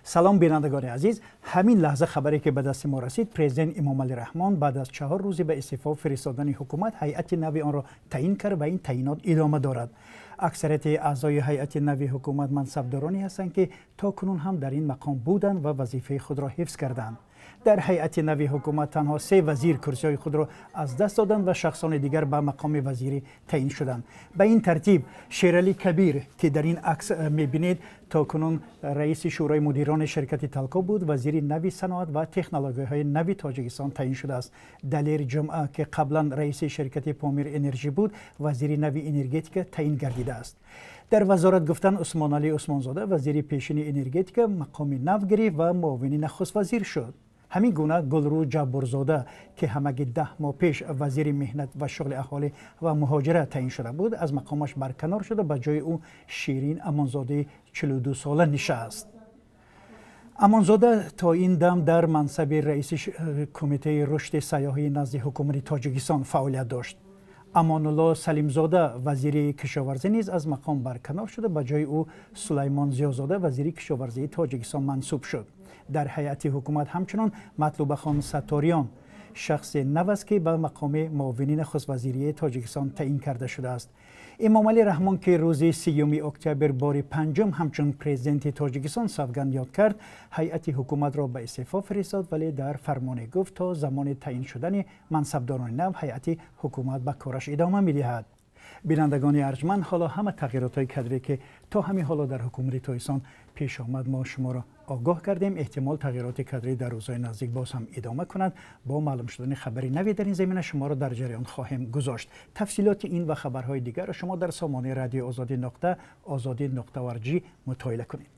سلام بینندگان عزیز، همین لحظه خبری که به دست ما رسید، پرزیدنت امام علی رحمان بعد از 4 روز به استعفا فرستادن حکومت هیئت نو آن را تعیین کرد و این تعیینات ادامه دارد. اکثریت اعضای هیئت نو حکومت منصبدارانی هستند که تاکنون هم در این مقام بودند و وظیفه خود را حفظ کردند. در هیئت نو حکومت تنها 3 وزیر کرسی‌های خود را از دست دادند و شخصان دیگر به مقام وزیری تعیین شدند. به این ترتیب شیرعلی کبیر که در این عکس می‌بینید تاکنون رئیس شورای مدیران شرکت تلکو بود، وزیر نوی صنعت و تکنولوژی‌های نوی تاجیکستان تعیین شده است. دلیر جمعه که قبلا رئیس شرکت پامیر انرژی بود، وزیر نوی انرژتیک تعیین گردیده است. در وزارت گفتن عثمان علی عثمانزاده وزیر پیشین انرژتیک مقام نو گرفت و معاون نخست وزیر شد. همین گونه گلرو جبرزاده که همگی 10 ماه پیش وزیر مهنت و شغل اهالی و مهاجرت تعیین شده بود، از مقامش برکنار شده. به جای او شیرین امانزاده 42 ساله نشست. امانزاده تا این دم در منصب رئیس کمیته رشد سیاحی نزد حکومت تاجیکستان فعالیت داشت. امان الله سلیمزاده وزیر کشاورزی نیز از مقام برکنار شده. به جای او سلیمان زیازاده وزیر کشاورزی تاجیکستان منصوب شد. در هیئت حکومت همچنان مطلوب خان ستاریان شخص نو است که به مقام معاون نخست وزیری تاجیکستان تعیین کرده شده است. امام علی رحمان که روز 30 اکتبر بار پنجم همچون پرزیدنت تاجیکستان سوگند یاد کرد، هیئت حکومت را به استعفا فرستاد، ولی در فرمان گفت تا زمان تعیین شدن منصبداران نو هیئت حکومت به کارش ادامه می‌دهد. بینندگان ارجمند، حالا همه تغییرات کادری که تا همین حالا در حکومت تاجیکستان پیش آمد ما شما را آگاه کردیم. احتمال تغییرات کادری در روزهای نزدیک باز هم ادامه کند. با معلوم شدن خبری نوی در این زمینه شما را در جریان خواهیم گذاشت. تفصیلات این و خبرهای دیگر را شما در سامانه رادیو آزادی نقطه org مطالعه کنید.